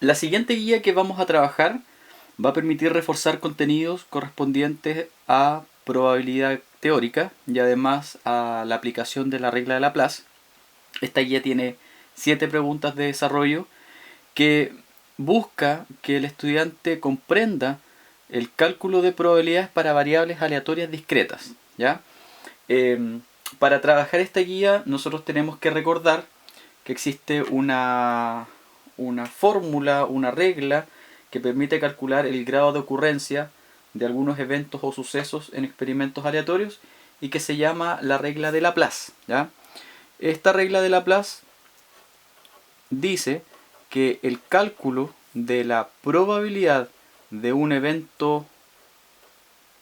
La siguiente guía que vamos a trabajar va a permitir reforzar contenidos correspondientes a probabilidad teórica y además a la aplicación de la regla de Laplace. Esta guía tiene 7 preguntas de desarrollo que busca que el estudiante comprenda el cálculo de probabilidades para variables aleatorias discretas, ¿ya? Para trabajar esta guía nosotros tenemos que recordar que existe una fórmula, una regla que permite calcular el grado de ocurrencia de algunos eventos o sucesos en experimentos aleatorios y que se llama la regla de Laplace, ¿ya? Esta regla de Laplace dice que el cálculo de la probabilidad de un evento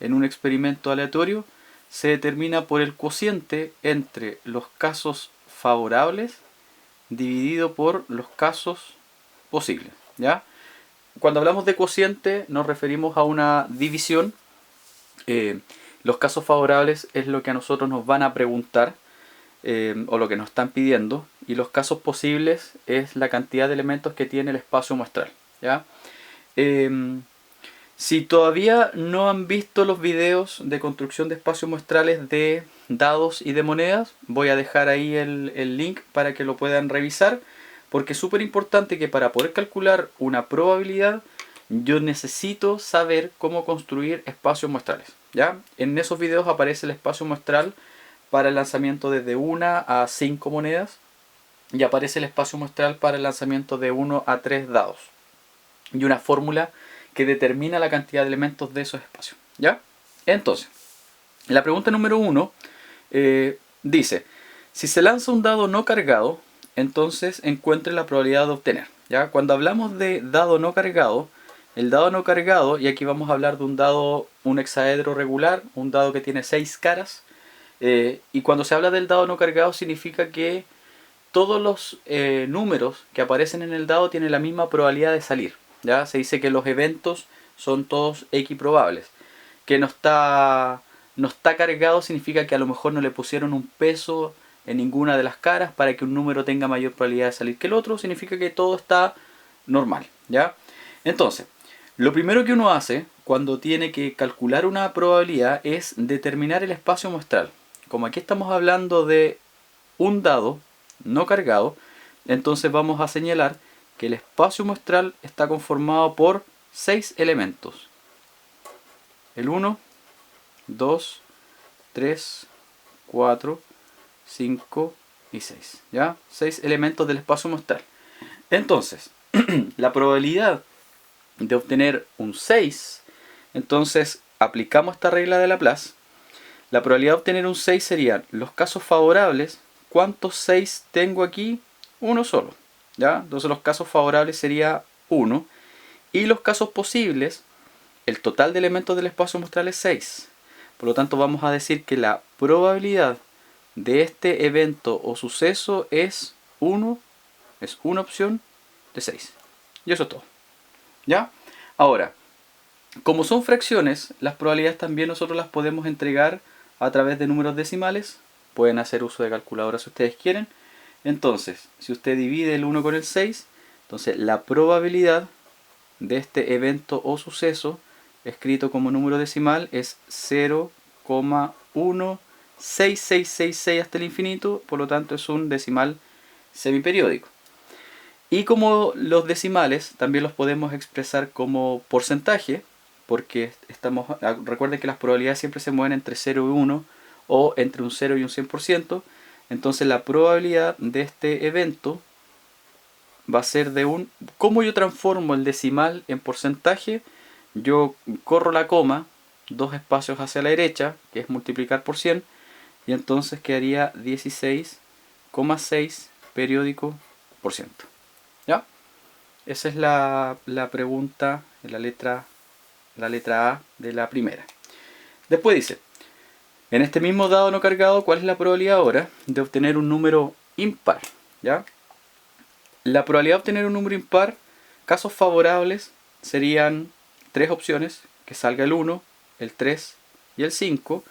en un experimento aleatorio se determina por el cociente entre los casos favorables dividido por los casos posibles, ¿ya? Cuando hablamos de cociente nos referimos a una división. Los casos favorables es lo que a nosotros nos van a preguntar o lo que nos están pidiendo, y los casos posibles es la cantidad de elementos que tiene el espacio muestral, ¿ya? Si todavía no han visto los videos de construcción de espacios muestrales de dados y de monedas, voy a dejar ahí el link para que lo puedan revisar, porque es súper importante que para poder calcular una probabilidad yo necesito saber cómo construir espacios muestrales, ¿ya? En esos videos aparece el espacio muestral para el lanzamiento desde 1 a 5 monedas y aparece el espacio muestral para el lanzamiento de 1 a 3 dados y una fórmula que determina la cantidad de elementos de esos espacios, ¿ya? Entonces, la pregunta número 1 dice, si se lanza un dado no cargado, entonces encuentre la probabilidad de obtener, ¿ya? Cuando hablamos de dado no cargado, el dado no cargado, y aquí vamos a hablar de un dado, un hexaedro regular, un dado que tiene 6 caras, y cuando se habla del dado no cargado significa que todos los números que aparecen en el dado tienen la misma probabilidad de salir, ¿ya? Se dice que los eventos son todos equiprobables. Que no está cargado significa que a lo mejor no le pusieron un peso en ninguna de las caras para que un número tenga mayor probabilidad de salir que el otro. Significa que todo está normal, ¿ya? Entonces, lo primero que uno hace cuando tiene que calcular una probabilidad es determinar el espacio muestral. Como aquí estamos hablando de un dado no cargado, entonces vamos a señalar que el espacio muestral está conformado por 6 elementos. El 1, 2, 3, 4, 5 y 6. ¿Ya? 6 elementos del espacio muestral. Entonces, la probabilidad de obtener un 6, entonces aplicamos esta regla de Laplace. La probabilidad de obtener un 6 serían los casos favorables. ¿Cuántos 6 tengo aquí? Uno solo, ¿ya? Entonces los casos favorables sería 1. Y los casos posibles, el total de elementos del espacio muestral es 6. Por lo tanto vamos a decir que la probabilidad de este evento o suceso es 1, es una opción de 6. Y eso es todo, ¿ya? Ahora, como son fracciones, las probabilidades también nosotros las podemos entregar a través de números decimales. Pueden hacer uso de calculadora si ustedes quieren. Entonces, si usted divide el 1 con el 6, entonces la probabilidad de este evento o suceso escrito como número decimal es 0,16666 hasta el infinito, por lo tanto es un decimal semiperiódico. Y como los decimales también los podemos expresar como porcentaje, porque recuerden que las probabilidades siempre se mueven entre 0 y 1 o entre un 0 y un 100%, entonces la probabilidad de este evento va a ser de un... ¿Cómo yo transformo el decimal en porcentaje? Yo corro la coma, 2 espacios hacia la derecha, que es multiplicar por 100, y entonces quedaría 16,6 periódico por ciento. ¿Ya? Esa es la pregunta, la letra A de la primera. Después dice, en este mismo dado no cargado, ¿cuál es la probabilidad ahora de obtener un número impar? ¿Ya? La probabilidad de obtener un número impar, casos favorables, serían 3 opciones, que salga el 1, el 3 y el 5.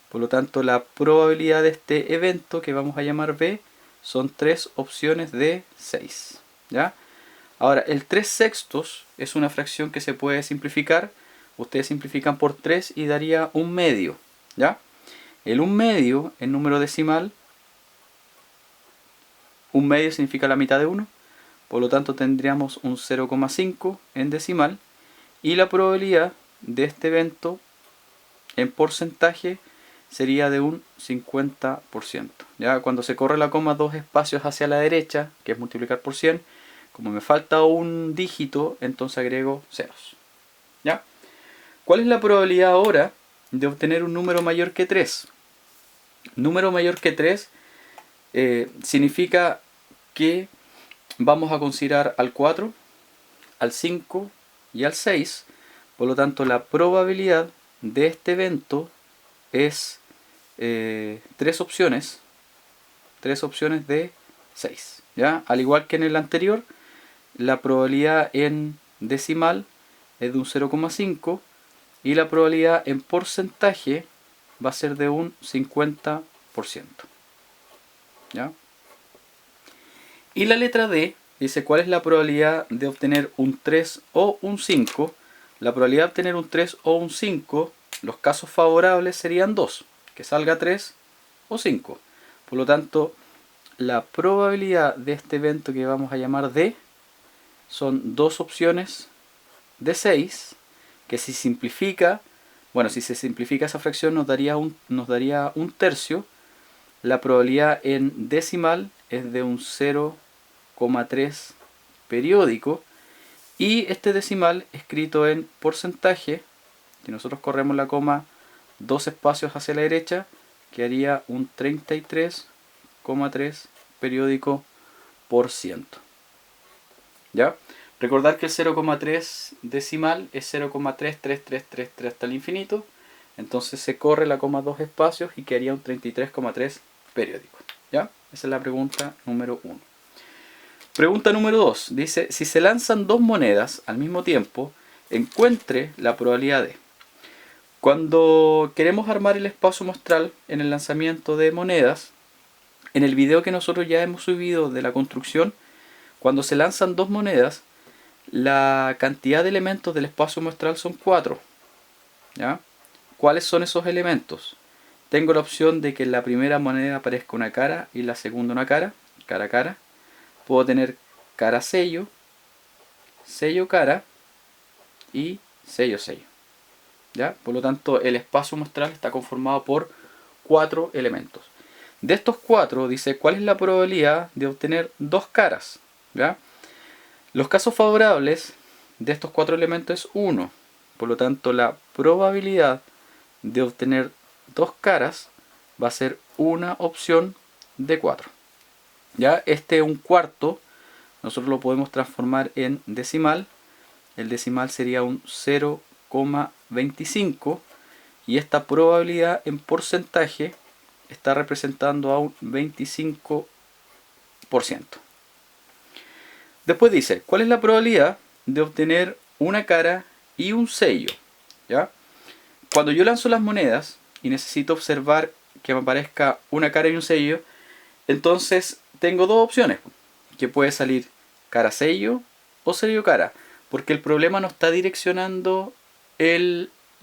Por lo tanto, la probabilidad de este evento, que vamos a llamar B, son 3 opciones de 6. ¿Ya? Ahora, el 3/6 es una fracción que se puede simplificar. Ustedes simplifican por 3 y daría 1/2, ¿ya? El 1/2 en número decimal, 1/2 significa la mitad de 1, por lo tanto tendríamos un 0,5 en decimal, y la probabilidad de este evento en porcentaje sería de un 50%. ¿Ya? Cuando se corre la coma 2 espacios hacia la derecha, que es multiplicar por 100, como me falta un dígito, entonces agrego ceros. ¿Ya? ¿Cuál es la probabilidad ahora de obtener un número mayor que 3? Número mayor que 3 significa que vamos a considerar al 4, al 5 y al 6. Por lo tanto, la probabilidad de este evento es 3 opciones de 6. ¿Ya? Al igual que en el anterior, la probabilidad en decimal es de un 0,5 y la probabilidad en porcentaje va a ser de un 50%. ¿Ya? Y la letra D dice cuál es la probabilidad de obtener un 3 o un 5. La probabilidad de obtener un 3 o un 5, los casos favorables serían 2, que salga 3 o 5. Por lo tanto, la probabilidad de este evento que vamos a llamar D son 2 opciones de 6, que si simplifica, bueno, si se simplifica esa fracción nos daría un tercio. La probabilidad en decimal es de un 0,3 periódico, y este decimal escrito en porcentaje, si nosotros corremos la coma 2 espacios hacia la derecha, quedaría un 33,3 periódico por ciento. ¿Ya? Recordar que el 0,3 decimal es 0,33333 hasta el infinito. Entonces se corre la coma 2 espacios y quedaría un 33,3 periódico. ¿Ya? Esa es la pregunta número 1. Pregunta número 2. Dice, si se lanzan dos monedas al mismo tiempo, encuentre la probabilidad de... Cuando queremos armar el espacio muestral en el lanzamiento de monedas, en el video que nosotros ya hemos subido de la construcción, cuando se lanzan dos monedas, la cantidad de elementos del espacio muestral son 4. ¿Ya? ¿Cuáles son esos elementos? Tengo la opción de que en la primera moneda aparezca una cara y en la segunda una cara, cara a cara. Puedo tener cara sello, sello cara y sello sello. ¿Ya? Por lo tanto, el espacio muestral está conformado por 4 elementos. De estos 4 dice cuál es la probabilidad de obtener dos caras. ¿Ya? Los casos favorables de estos 4 elementos es 1. Por lo tanto, la probabilidad de obtener dos caras va a ser una opción de 4. ¿Ya? Este un cuarto nosotros lo podemos transformar en decimal. El decimal sería un 0,25 y esta probabilidad en porcentaje está representando a un 25%. Después dice, ¿cuál es la probabilidad de obtener una cara y un sello? ¿Ya? Cuando yo lanzo las monedas y necesito observar que me aparezca una cara y un sello, entonces tengo dos opciones, que puede salir cara sello o sello cara, porque el problema no está direccionando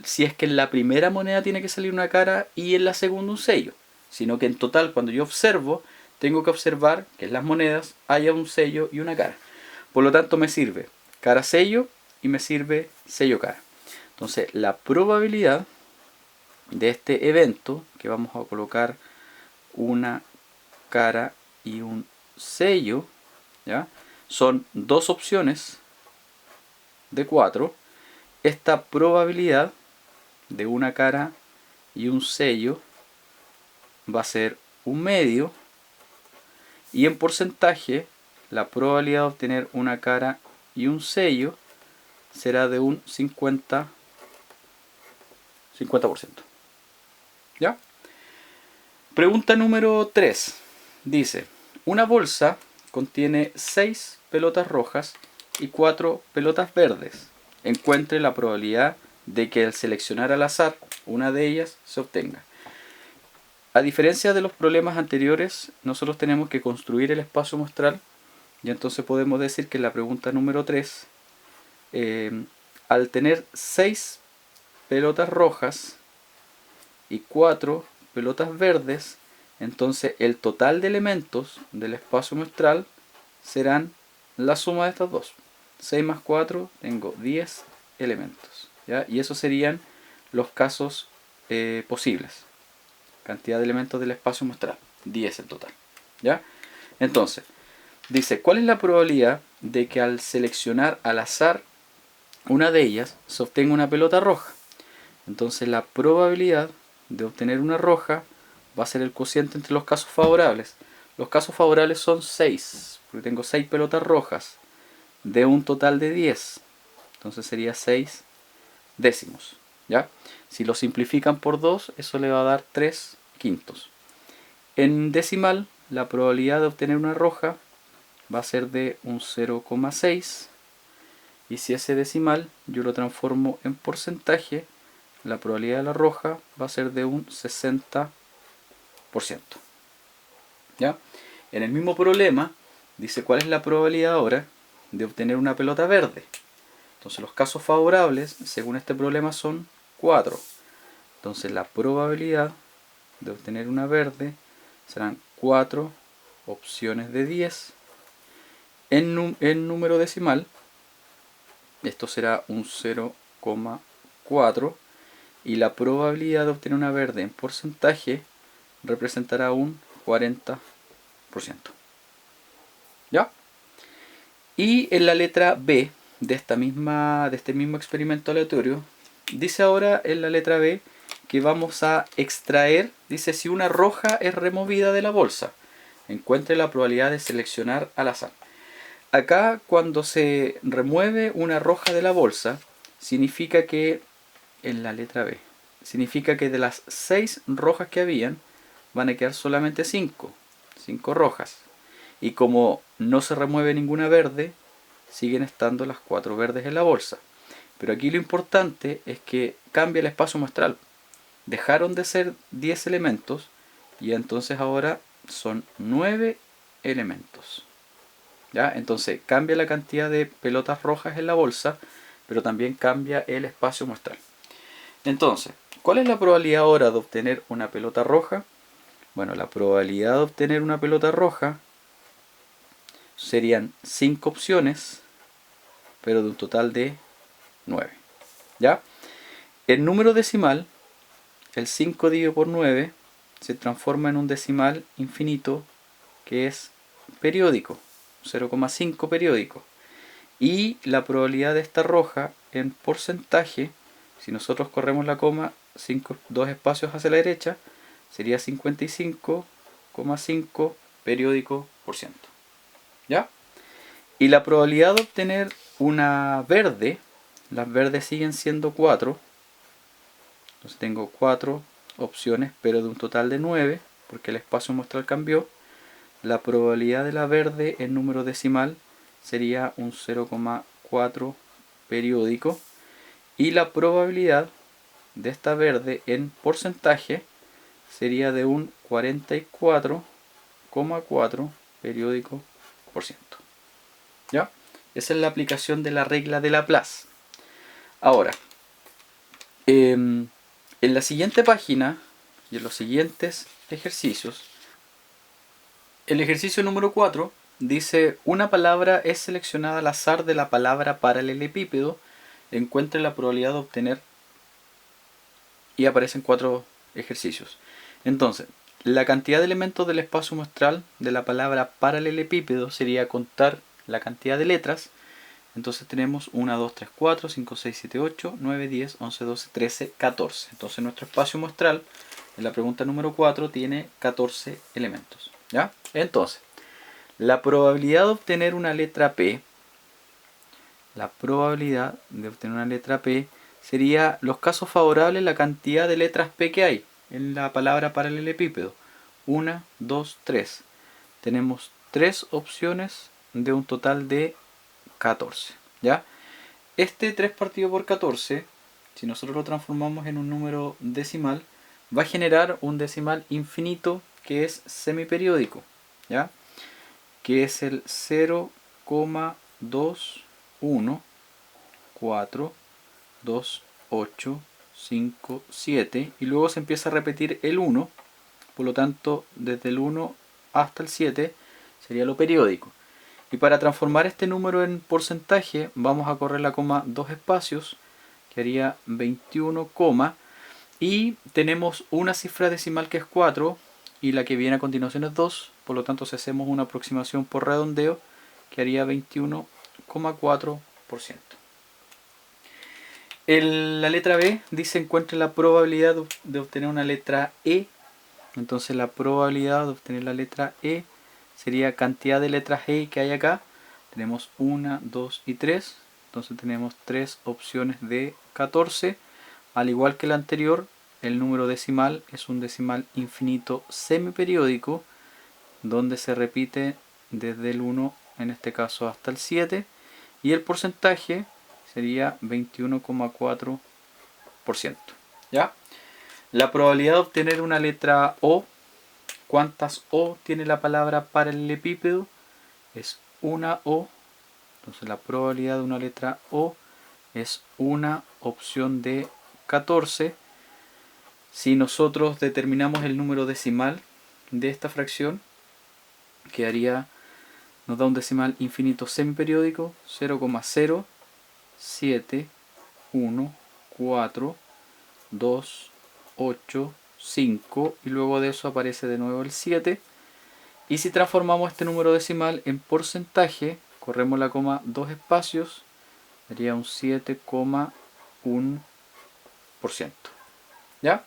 si es que en la primera moneda tiene que salir una cara y en la segunda un sello, sino que en total cuando yo observo, tengo que observar que en las monedas haya un sello y una cara. Por lo tanto me sirve cara sello y me sirve sello cara. Entonces la probabilidad de este evento, que vamos a colocar una cara y un sello, ¿ya? Son dos opciones de 4. Esta probabilidad de una cara y un sello va a ser un medio, y en porcentaje la probabilidad de obtener una cara y un sello será de un 50%. ¿Ya? Pregunta número 3. Dice, una bolsa contiene 6 pelotas rojas y 4 pelotas verdes. Encuentre la probabilidad de que al seleccionar al azar una de ellas se obtenga. A diferencia de los problemas anteriores, nosotros tenemos que construir el espacio muestral Y entonces podemos decir que en la pregunta número 3, al tener 6 pelotas rojas y 4 pelotas verdes, entonces el total de elementos del espacio muestral serán la suma de estas dos. 6 más 4, tengo 10 elementos, ¿ya? Y esos serían los casos posibles. Cantidad de elementos del espacio muestral, 10 en total, ¿ya? Entonces, dice, ¿cuál es la probabilidad de que al seleccionar al azar una de ellas se obtenga una pelota roja? Entonces la probabilidad de obtener una roja va a ser el cociente entre los casos favorables. Los casos favorables son 6, porque tengo 6 pelotas rojas de un total de 10. Entonces sería 6 décimos, ¿ya? Si lo simplifican por 2, eso le va a dar 3 quintos. En decimal, la probabilidad de obtener una roja va a ser de un 0,6. Y si ese decimal yo lo transformo en porcentaje, la probabilidad de la roja va a ser de un 60%. ¿Ya? En el mismo problema dice cuál es la probabilidad ahora de obtener una pelota verde. Entonces los casos favorables, según este problema, son 4. Entonces la probabilidad de obtener una verde serán 4 opciones de 10. En número decimal, esto será un 0,4. Y la probabilidad de obtener una verde en porcentaje representará un 40%. ¿Ya? Y en la letra B de este mismo experimento aleatorio, dice ahora en la letra B que vamos a extraer, dice, si una roja es removida de la bolsa, encuentre la probabilidad de seleccionar al azar. Acá, cuando se remueve una roja de la bolsa, significa que, en la letra B, significa que de las 6 rojas que habían, van a quedar solamente 5 rojas. Y como no se remueve ninguna verde, siguen estando las 4 verdes en la bolsa. Pero aquí lo importante es que cambia el espacio muestral. Dejaron de ser 10 elementos y entonces ahora son 9 elementos. ¿Ya? Entonces cambia la cantidad de pelotas rojas en la bolsa, pero también cambia el espacio muestral. Entonces, ¿cuál es la probabilidad ahora de obtener una pelota roja? Bueno, la probabilidad de obtener una pelota roja serían 5 opciones, pero de un total de 9. ¿Ya? El número decimal, el 5 dividido por 9, se transforma en un decimal infinito que es periódico, 0,5 periódico. Y la probabilidad de esta roja en porcentaje, si nosotros corremos la coma 2 espacios hacia la derecha, sería 55,5 periódico por ciento. ¿Ya? Y la probabilidad de obtener una verde, las verdes siguen siendo 4. Entonces tengo 4 opciones, pero de un total de 9, porque el espacio muestral cambió. La probabilidad de la verde en número decimal sería un 0,4 periódico. Y la probabilidad de esta verde en porcentaje sería de un 44,4 periódico por ciento. ¿Ya? Esa es la aplicación de la regla de Laplace. Ahora, en la siguiente página y en los siguientes ejercicios, el ejercicio número 4 dice: una palabra es seleccionada al azar de la palabra paralelepípedo, encuentre la probabilidad de obtener, y aparecen 4 ejercicios. Entonces, la cantidad de elementos del espacio muestral de la palabra paralelepípedo sería contar la cantidad de letras. Entonces tenemos 1, 2, 3, 4, 5, 6, 7, 8, 9, 10, 11, 12, 13, 14. Entonces nuestro espacio muestral en la pregunta número 4 tiene 14 elementos. ¿Ya? Entonces, la probabilidad de obtener una letra P, sería los casos favorables, la cantidad de letras P que hay en la palabra paralelepípedo. 1, 2, 3. Tenemos 3 opciones de un total de 14. ¿Ya? Este 3 partido por 14, si nosotros lo transformamos en un número decimal, va a generar un decimal infinito que es semiperiódico. ¿Ya? que es el 0,2142857, y luego se empieza a repetir el 1, por lo tanto desde el 1 hasta el 7 sería lo periódico. Y para transformar este número en porcentaje vamos a correr la coma dos espacios, que haría 21, y tenemos una cifra decimal que es 4 y la que viene a continuación es 2, por lo tanto si hacemos una aproximación por redondeo, que haría 21,4%. La letra B dice encuentre la probabilidad de obtener una letra E. Entonces la probabilidad de obtener la letra E sería cantidad de letras E que hay acá. Tenemos 1, 2 y 3. Entonces tenemos 3 opciones de 14. Al igual que el anterior, el número decimal es un decimal infinito semiperiódico, donde se repite desde el 1, en este caso, hasta el 7. Y el porcentaje sería 21,4%. ¿Ya? La probabilidad de obtener una letra O, ¿cuántas O tiene la palabra paralelepípedo? Es una O. Entonces la probabilidad de una letra O es una opción de 14. Si nosotros determinamos el número decimal de esta fracción, nos da un decimal infinito semiperiódico, 0,0711428 y luego de eso aparece de nuevo el 7. Y si transformamos este número decimal en porcentaje, corremos la coma dos espacios, daría un 7,1%. ¿Ya?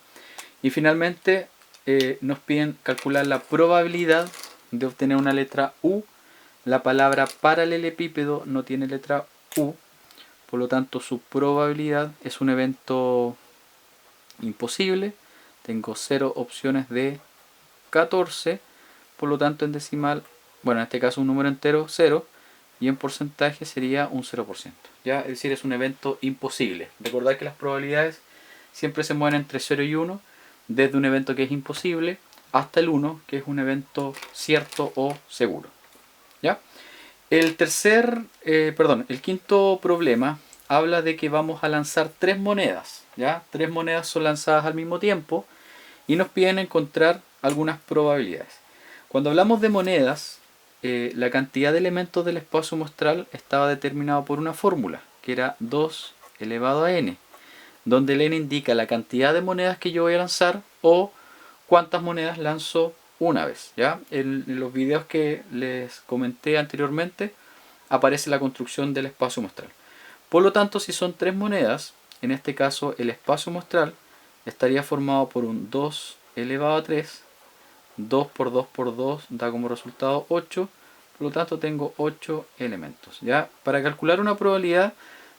Y finalmente nos piden calcular la probabilidad de obtener una letra U. La palabra paralelepípedo no tiene letra U, por lo tanto su probabilidad es un evento imposible. Tengo 0 opciones de 14, por lo tanto en decimal, bueno, en este caso un número entero, 0, y en porcentaje sería un 0%. ¿Ya? Es decir, es un evento imposible. Recordad que las probabilidades siempre se mueven entre 0 y 1, desde un evento que es imposible hasta el 1, que es un evento cierto o seguro. ¿Ya? El quinto problema habla de que vamos a lanzar 3 monedas. ¿Ya? 3 monedas son lanzadas al mismo tiempo y nos piden encontrar algunas probabilidades. Cuando hablamos de monedas, la cantidad de elementos del espacio muestral estaba determinado por una fórmula, que era 2 elevado a n, donde el n indica la cantidad de monedas que yo voy a lanzar o cuántas monedas lanzo una vez. ¿Ya? En los videos que les comenté anteriormente aparece la construcción del espacio muestral. Por lo tanto, si son 3 monedas, en este caso el espacio muestral estaría formado por un 2 elevado a 3, 2 por 2 por 2 da como resultado 8, por lo tanto tengo 8 elementos. ¿Ya? Para calcular una probabilidad,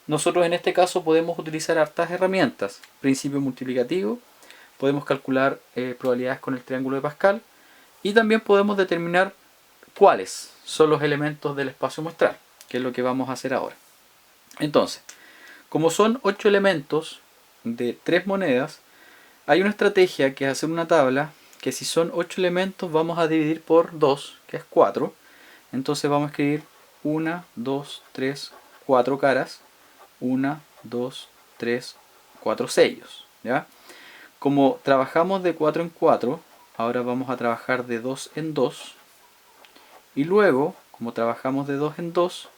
nosotros en este caso podemos utilizar hartas herramientas. Principio multiplicativo, podemos calcular probabilidades con el triángulo de Pascal, y también podemos determinar cuáles son los elementos del espacio muestral, que es lo que vamos a hacer ahora. Entonces, como son 8 elementos de 3 monedas, hay una estrategia que es hacer una tabla que si son 8 elementos vamos a dividir por 2, que es 4. Entonces vamos a escribir 1, 2, 3, 4 caras, 1, 2, 3, 4 sellos. ¿Ya? Como trabajamos de 4 en 4, ahora vamos a trabajar de 2 en 2. Y luego, como trabajamos de 2 en 2,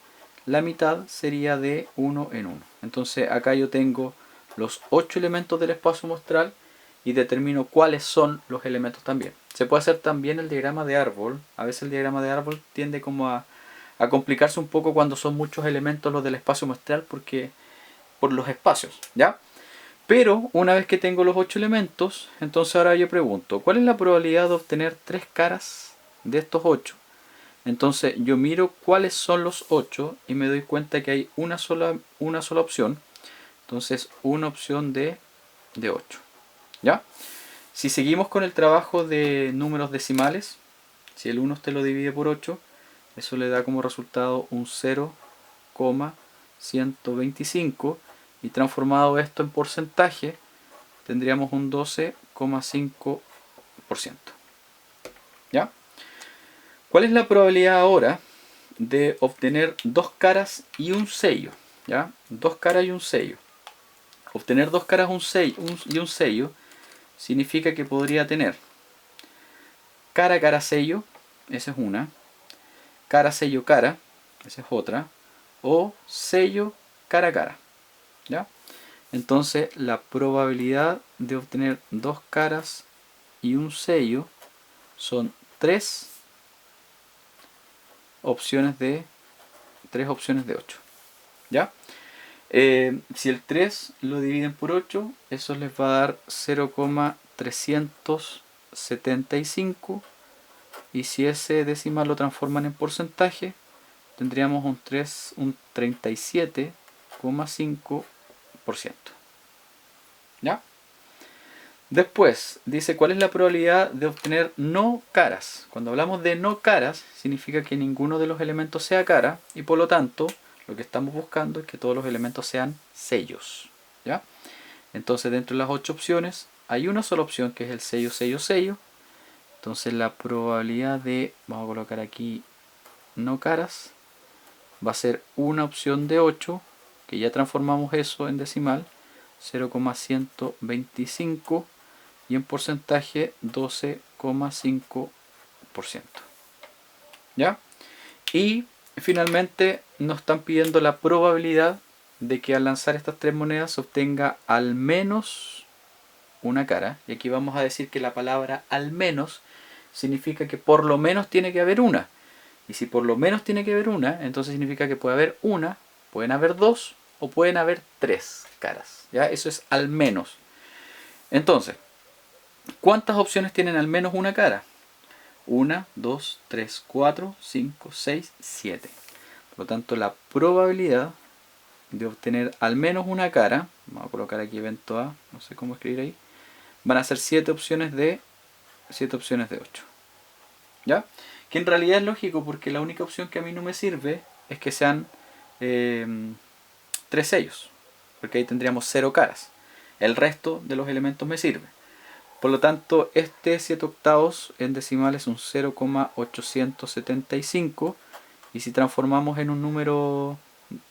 la mitad sería de 1 en 1. Entonces acá yo tengo los 8 elementos del espacio muestral y determino cuáles son los elementos también. Se puede hacer también el diagrama de árbol. A veces el diagrama de árbol tiende como a complicarse un poco cuando son muchos elementos los del espacio muestral por los espacios, ¿ya? Pero una vez que tengo los 8 elementos, entonces ahora yo pregunto, ¿cuál es la probabilidad de obtener 3 caras de estos 8? Entonces yo miro cuáles son los 8 y me doy cuenta que hay una sola opción. Entonces una opción de 8. ¿Ya? Si seguimos con el trabajo de números decimales, si el 1 usted lo divide por 8, eso le da como resultado un 0,125, y transformado esto en porcentaje tendríamos un 12,5%. ¿Ya? ¿Cuál es la probabilidad ahora de obtener dos caras y un sello? ¿Ya? Dos caras y un sello. Obtener dos caras y un sello significa que podría tener cara, cara, sello, esa es una. Cara, sello, cara, esa es otra. O sello, cara, cara. ¿Ya? Entonces la probabilidad de obtener dos caras y un sello son tres opciones de 8. ¿Ya? Si el 3 lo dividen por 8, eso les va a dar 0,375. Y si ese decimal lo transforman en porcentaje, tendríamos un 37,5%. ¿Ya? Después dice cuál es la probabilidad de obtener no caras. Cuando hablamos de no caras, significa que ninguno de los elementos sea cara y por lo tanto lo que estamos buscando es que todos los elementos sean sellos. ¿Ya? Entonces dentro de las 8 opciones hay una sola opción que es el sello, sello, sello. Entonces la probabilidad de, vamos a colocar aquí no caras, va a ser una opción de 8, que ya transformamos eso en decimal, 0,125, y en porcentaje 12,5%. ¿Ya? Y finalmente nos están pidiendo la probabilidad de que al lanzar estas tres monedas se obtenga al menos una cara. Y aquí vamos a decir que la palabra al menos significa que por lo menos tiene que haber una. Y si por lo menos tiene que haber una, entonces significa que puede haber una, pueden haber dos o pueden haber tres caras. ¿Ya? Eso es al menos. Entonces, ¿cuántas opciones tienen al menos una cara? 1, 2, 3, 4, 5, 6, 7. Por lo tanto, la probabilidad de obtener al menos una cara, vamos a colocar aquí evento A, no sé cómo escribir ahí, van a ser 7 opciones de 8. ¿Ya? Que en realidad es lógico porque la única opción que a mí no me sirve es que sean 3 sellos, porque ahí tendríamos 0 caras. El resto de los elementos me sirve. Por lo tanto, este 7 octavos en decimal es un 0,875 y si transformamos en un número,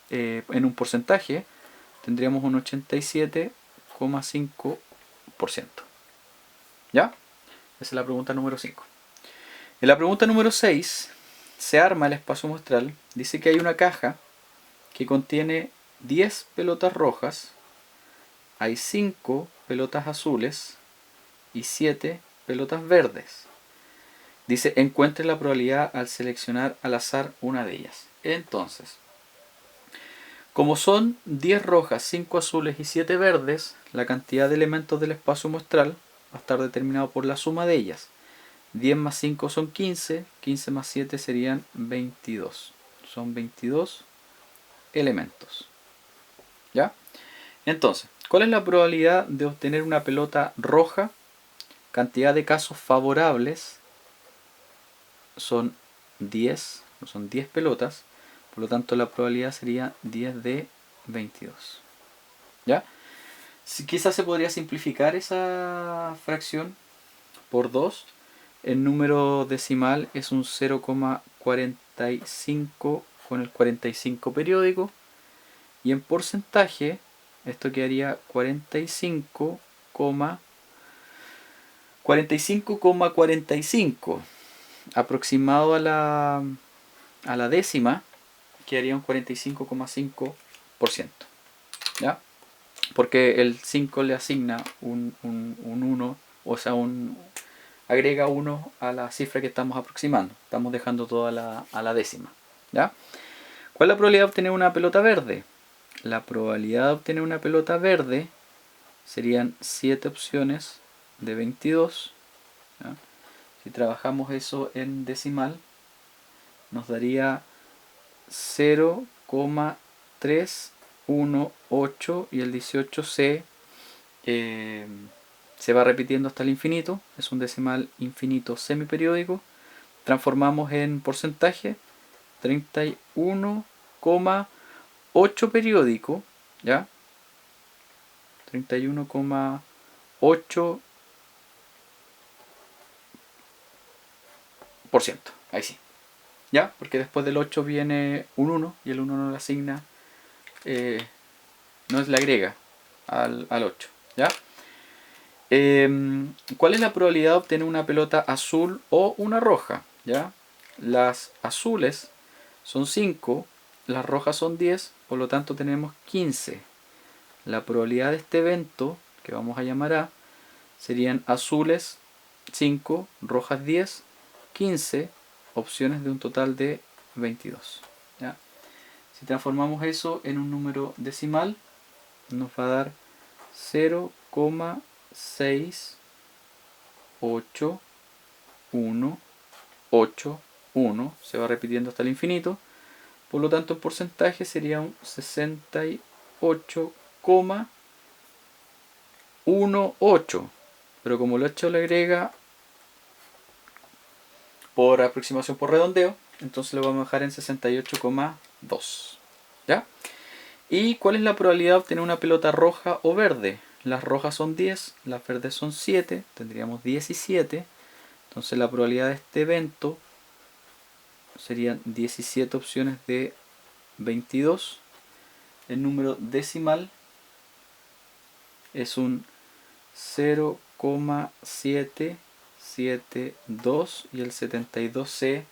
en un porcentaje, tendríamos un 87,5%. ¿Ya? Esa es la pregunta número 5. En la pregunta número 6 se arma el espacio muestral. Dice que hay una caja que contiene 10 pelotas rojas, hay 5 pelotas azules y 7 pelotas verdes. Dice, encuentre la probabilidad al seleccionar al azar una de ellas. Entonces, como son 10 rojas, 5 azules y 7 verdes, la cantidad de elementos del espacio muestral va a estar determinado por la suma de ellas. 10 más 5 son 15, 15 más 7 serían 22. Son 22 elementos. ¿Ya? Entonces, ¿cuál es la probabilidad de obtener una pelota roja? Cantidad de casos favorables son 10, son 10 pelotas, por lo tanto la probabilidad sería 10 de 22. ¿Ya? Quizás se podría simplificar esa fracción por 2. El número decimal es un 0,45 con el 45 periódico. Y en porcentaje, esto quedaría 45,45. Aproximado a la décima, quedaría un 45,5%. ¿Ya? Porque el 5 le asigna un 1, o sea, agrega 1 a la cifra que estamos aproximando. Estamos dejando todo a la décima. ¿Ya? ¿Cuál es la probabilidad de obtener una pelota verde? La probabilidad de obtener una pelota verde serían 7 opciones de 22. ¿Ya? Si trabajamos eso en decimal, nos daría 0,318 y el 18 se va repitiendo hasta el infinito. Es un decimal infinito semiperiódico. Transformamos en porcentaje 31,8 periódico, ¿ya? 31,8%. Ahí sí. ¿ya? Porque después del 8 viene un 1 y el 1 no le asigna, no le agrega al 8, ¿ya? ¿Cuál es la probabilidad de obtener una pelota azul o una roja? ¿Ya? Las azules son 5, las rojas son 10, por lo tanto tenemos 15. La probabilidad de este evento, que vamos a llamar A, serían azules 5, rojas 10, 15, opciones de un total de 22. ¿Ya? Si transformamos eso en un número decimal, nos va a dar 0,681881, se va repitiendo hasta el infinito, por lo tanto el porcentaje sería un 68,18, pero como lo he hecho le agrega por aproximación por redondeo, entonces lo vamos a dejar en 68,2. ¿Ya? ¿Y cuál es la probabilidad de obtener una pelota roja o verde? Las rojas son 10, las verdes son 7, tendríamos 17. Entonces la probabilidad de este evento serían 17 opciones de 22. El número decimal es un 0,772 y el 72 se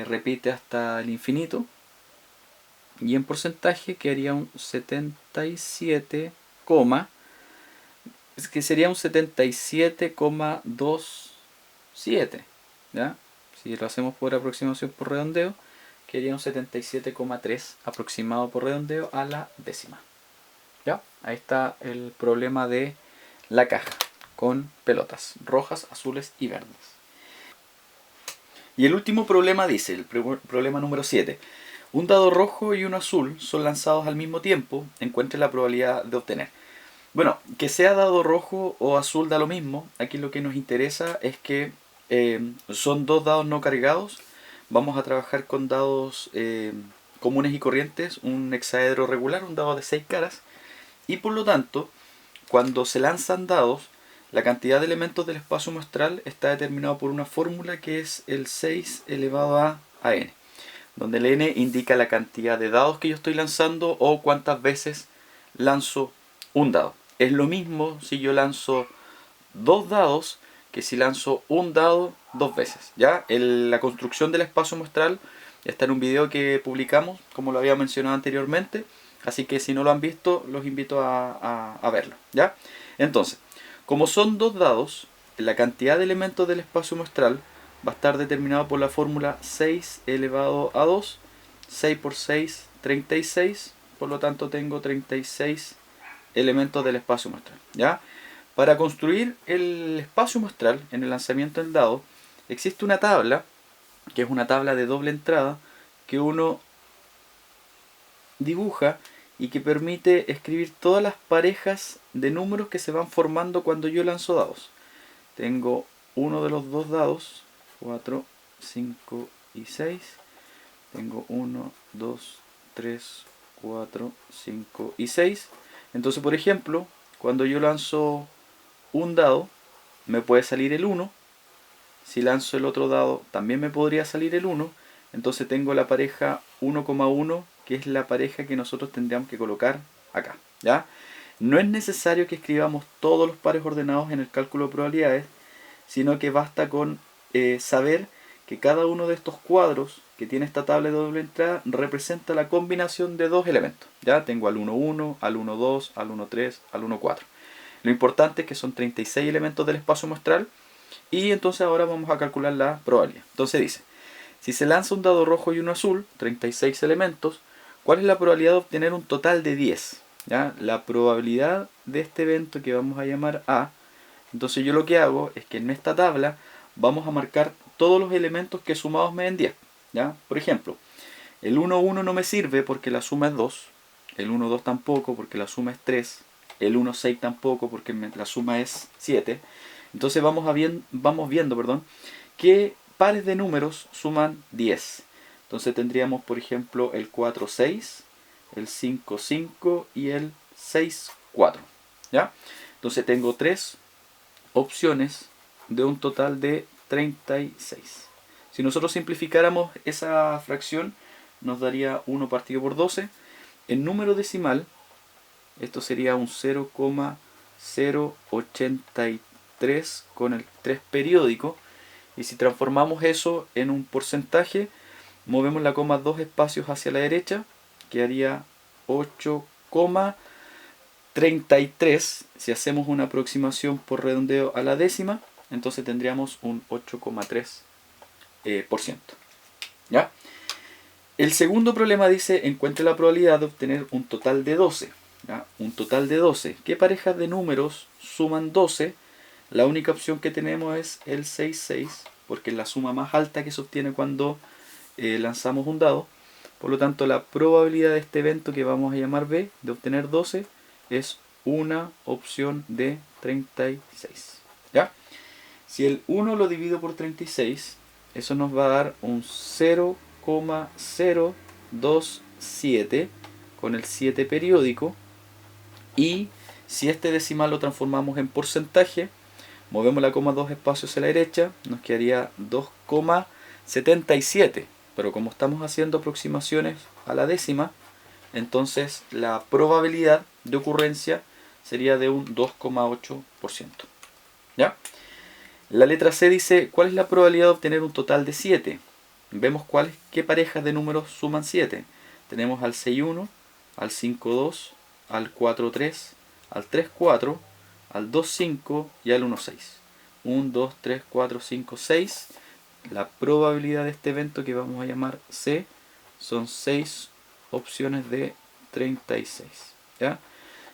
repite hasta el infinito. Y en porcentaje quedaría un 77, es que sería un 77,27, ¿ya? Si lo hacemos por aproximación por redondeo, quedaría un 77,3 aproximado por redondeo a la décima. ¿Ya? Ahí está el problema de la caja con pelotas rojas, azules y verdes. Y el último problema dice, el problema número 7. Un dado rojo y uno azul son lanzados al mismo tiempo, encuentre la probabilidad de obtener. Bueno, que sea dado rojo o azul da lo mismo. Aquí lo que nos interesa es que son dos dados no cargados. Vamos a trabajar con dados comunes y corrientes, un hexaedro regular, un dado de 6 caras. Y por lo tanto, cuando se lanzan dados, la cantidad de elementos del espacio muestral está determinado por una fórmula que es el 6 elevado a n, donde el n indica la cantidad de dados que yo estoy lanzando o cuántas veces lanzo un dado. Es lo mismo si yo lanzo dos dados que si lanzo un dado dos veces. ¿Ya? La construcción del espacio muestral está en un video que publicamos, como lo había mencionado anteriormente. Así que si no lo han visto, los invito a verlo. ¿Ya? Entonces, como son dos dados, la cantidad de elementos del espacio muestral va a estar determinado por la fórmula 6 elevado a 2. 6 por 6, 36. Por lo tanto, tengo 36 elementos del espacio muestral. ¿Ya? Para construir el espacio muestral en el lanzamiento del dado, existe una tabla, que es una tabla de doble entrada, que uno dibuja y que permite escribir todas las parejas de números que se van formando cuando yo lanzo dados. Tengo uno de los dos dados, 4, 5 y 6. Tengo 1, 2, 3, 4, 5 y 6. Entonces, por ejemplo, cuando yo lanzo un dado, me puede salir el 1. Si lanzo el otro dado, también me podría salir el 1. Entonces tengo la pareja 1,1, que es la pareja que nosotros tendríamos que colocar acá. ¿Ya? No es necesario que escribamos todos los pares ordenados en el cálculo de probabilidades, sino que basta con saber que cada uno de estos cuadros que tiene esta tabla de doble entrada representa la combinación de dos elementos. Ya tengo al 1,1, al 1,2, al 1,3, al 1,4. Lo importante es que son 36 elementos del espacio muestral y entonces ahora vamos a calcular la probabilidad. Entonces dice, si se lanza un dado rojo y uno azul, 36 elementos, ¿cuál es la probabilidad de obtener un total de 10? ¿Ya? La probabilidad de este evento que vamos a llamar A. Entonces yo lo que hago es que en esta tabla vamos a marcar todos los elementos que sumados me den 10. ¿Ya? Por ejemplo, el 1,1 no me sirve porque la suma es 2. El 1,2 tampoco porque la suma es 3. El 1,6 tampoco porque la suma es 7. Entonces vamos viendo qué pares de números suman 10. Entonces tendríamos, por ejemplo, el 4,6, el 5,5 y el 6,4. ¿Ya? Entonces tengo 3 opciones de un total de 36. Si nosotros simplificáramos esa fracción, nos daría 1 partido por 12. En número decimal, esto sería un 0,083 con el 3 periódico. Y si transformamos eso en un porcentaje, movemos la coma 2 espacios hacia la derecha, quedaría 8,33. Si hacemos una aproximación por redondeo a la décima, entonces tendríamos un 8,3%. ¿Ya? El segundo problema dice, encuentre la probabilidad de obtener un total de 12. ¿Ya? Un total de 12. ¿Qué parejas de números suman 12? La única opción que tenemos es el 6,6, porque es la suma más alta que se obtiene cuando lanzamos un dado. Por lo tanto, la probabilidad de este evento, que vamos a llamar B, de obtener 12, es una opción de 36. ¿Ya? Si el 1 lo divido por 36, eso nos va a dar un 0,027 con el 7 periódico. Y si este decimal lo transformamos en porcentaje, movemos la coma 2 espacios a la derecha, nos quedaría 2,77. Pero como estamos haciendo aproximaciones a la décima, entonces la probabilidad de ocurrencia sería de un 2,8%. ¿Ya? La letra C dice, ¿cuál es la probabilidad de obtener un total de 7? Vemos qué parejas de números suman 7. Tenemos al 6,1, al 5,2, al 4,3, al 3,4, al 2,5 y al 1,6. 1, 2, 3, 4, 5, 6. La probabilidad de este evento, que vamos a llamar C, son 6 opciones de 36. ¿Ya?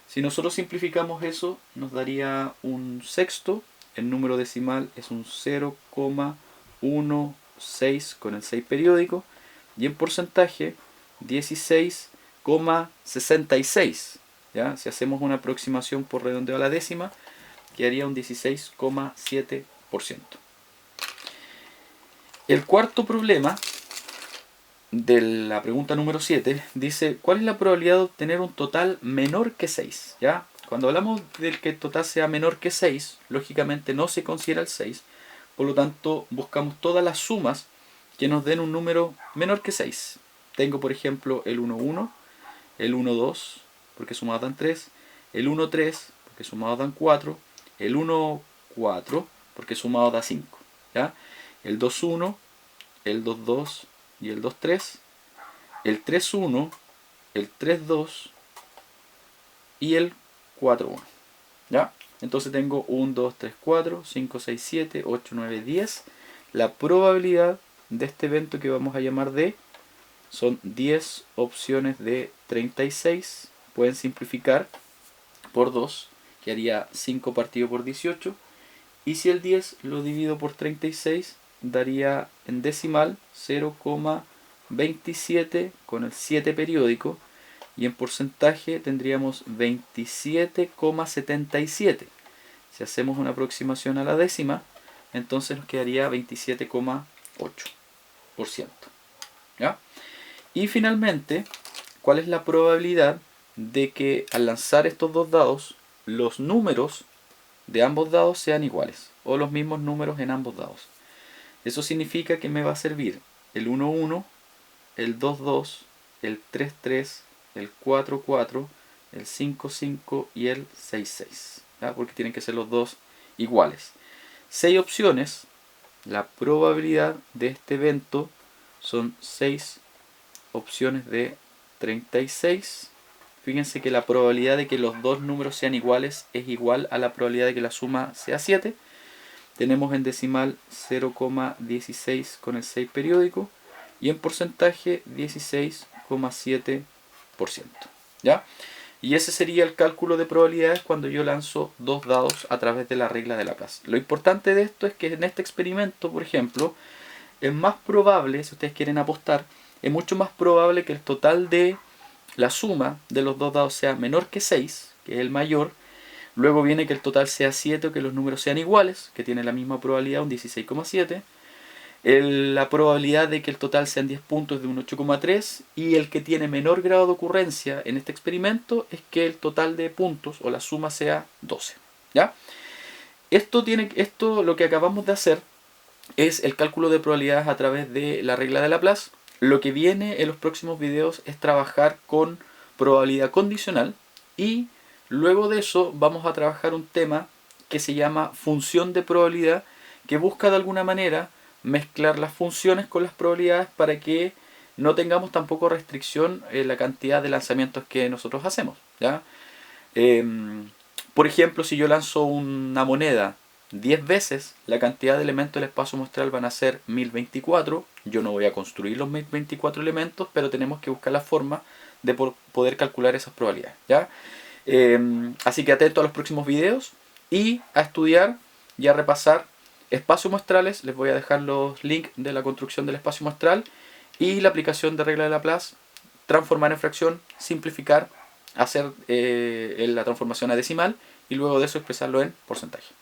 Si nosotros simplificamos eso, nos daría un sexto. El número decimal es un 0,16 con el 6 periódico. Y en porcentaje, 16,66. ¿Ya? Si hacemos una aproximación por redondeo a la décima, quedaría un 16,7%. El cuarto problema de la pregunta número 7 dice, ¿cuál es la probabilidad de obtener un total menor que 6? ¿Ya? Cuando hablamos de que el total sea menor que 6, lógicamente no se considera el 6, por lo tanto buscamos todas las sumas que nos den un número menor que 6. Tengo, por ejemplo, el 1,1, el 1,2, porque sumados dan 3, el 1,3, porque sumados dan 4, el 1,4, porque sumados da 5. ¿Ya? El 2,1, el 2,2 y el 2,3, el 3,1, el 3,2 y el 4,1. ¿Ya? Entonces tengo 1, 2, 3, 4, 5, 6, 7, 8, 9, 10. La probabilidad de este evento, que vamos a llamar D, son 10 opciones de 36. Pueden simplificar por 2, que haría 5 partido por 18. Y si el 10 lo divido por 36, daría en decimal 0,27 con el 7 periódico. Y en porcentaje tendríamos 27,77. Si hacemos una aproximación a la décima, entonces nos quedaría 27,8%. ¿Ya? Y finalmente, ¿cuál es la probabilidad de que al lanzar estos dos dados, los números de ambos dados sean iguales, o los mismos números en ambos dados? Eso significa que me va a servir el 1,1, el 2,2, el 3,3, el 4,4, el 5,5 y el 6,6. ¿Ya? Porque tienen que ser los dos iguales. 6 opciones. La probabilidad de este evento son 6 opciones de 36. Fíjense que la probabilidad de que los dos números sean iguales es igual a la probabilidad de que la suma sea 7. Tenemos en decimal 0,16 con el 6 periódico y en porcentaje 16,7%. ¿Ya? Y ese sería el cálculo de probabilidades cuando yo lanzo dos dados a través de la regla de Laplace. Lo importante de esto es que en este experimento, por ejemplo, es más probable, si ustedes quieren apostar, es mucho más probable que el total de la suma de los dos dados sea menor que 6, que es el mayor. Luego viene que el total sea 7 o que los números sean iguales, que tiene la misma probabilidad, un 16,7. La probabilidad de que el total sean 10 puntos es de un 8,3. Y el que tiene menor grado de ocurrencia en este experimento es que el total de puntos o la suma sea 12. ¿Ya? Esto lo que acabamos de hacer es el cálculo de probabilidades a través de la regla de Laplace. Lo que viene en los próximos videos es trabajar con probabilidad condicional, y luego de eso vamos a trabajar un tema que se llama función de probabilidad, que busca de alguna manera mezclar las funciones con las probabilidades para que no tengamos tampoco restricción en la cantidad de lanzamientos que nosotros hacemos, ¿ya? Por ejemplo, si yo lanzo una moneda 10 veces, la cantidad de elementos del espacio muestral van a ser 1024. Yo no voy a construir los 1024 elementos, pero tenemos que buscar la forma de poder calcular esas probabilidades, ¿ya? Así que atento a los próximos videos y a estudiar y a repasar espacios muestrales. Les voy a dejar los links de la construcción del espacio muestral y la aplicación de regla de Laplace, transformar en fracción, simplificar, hacer la transformación a decimal y luego de eso expresarlo en porcentaje.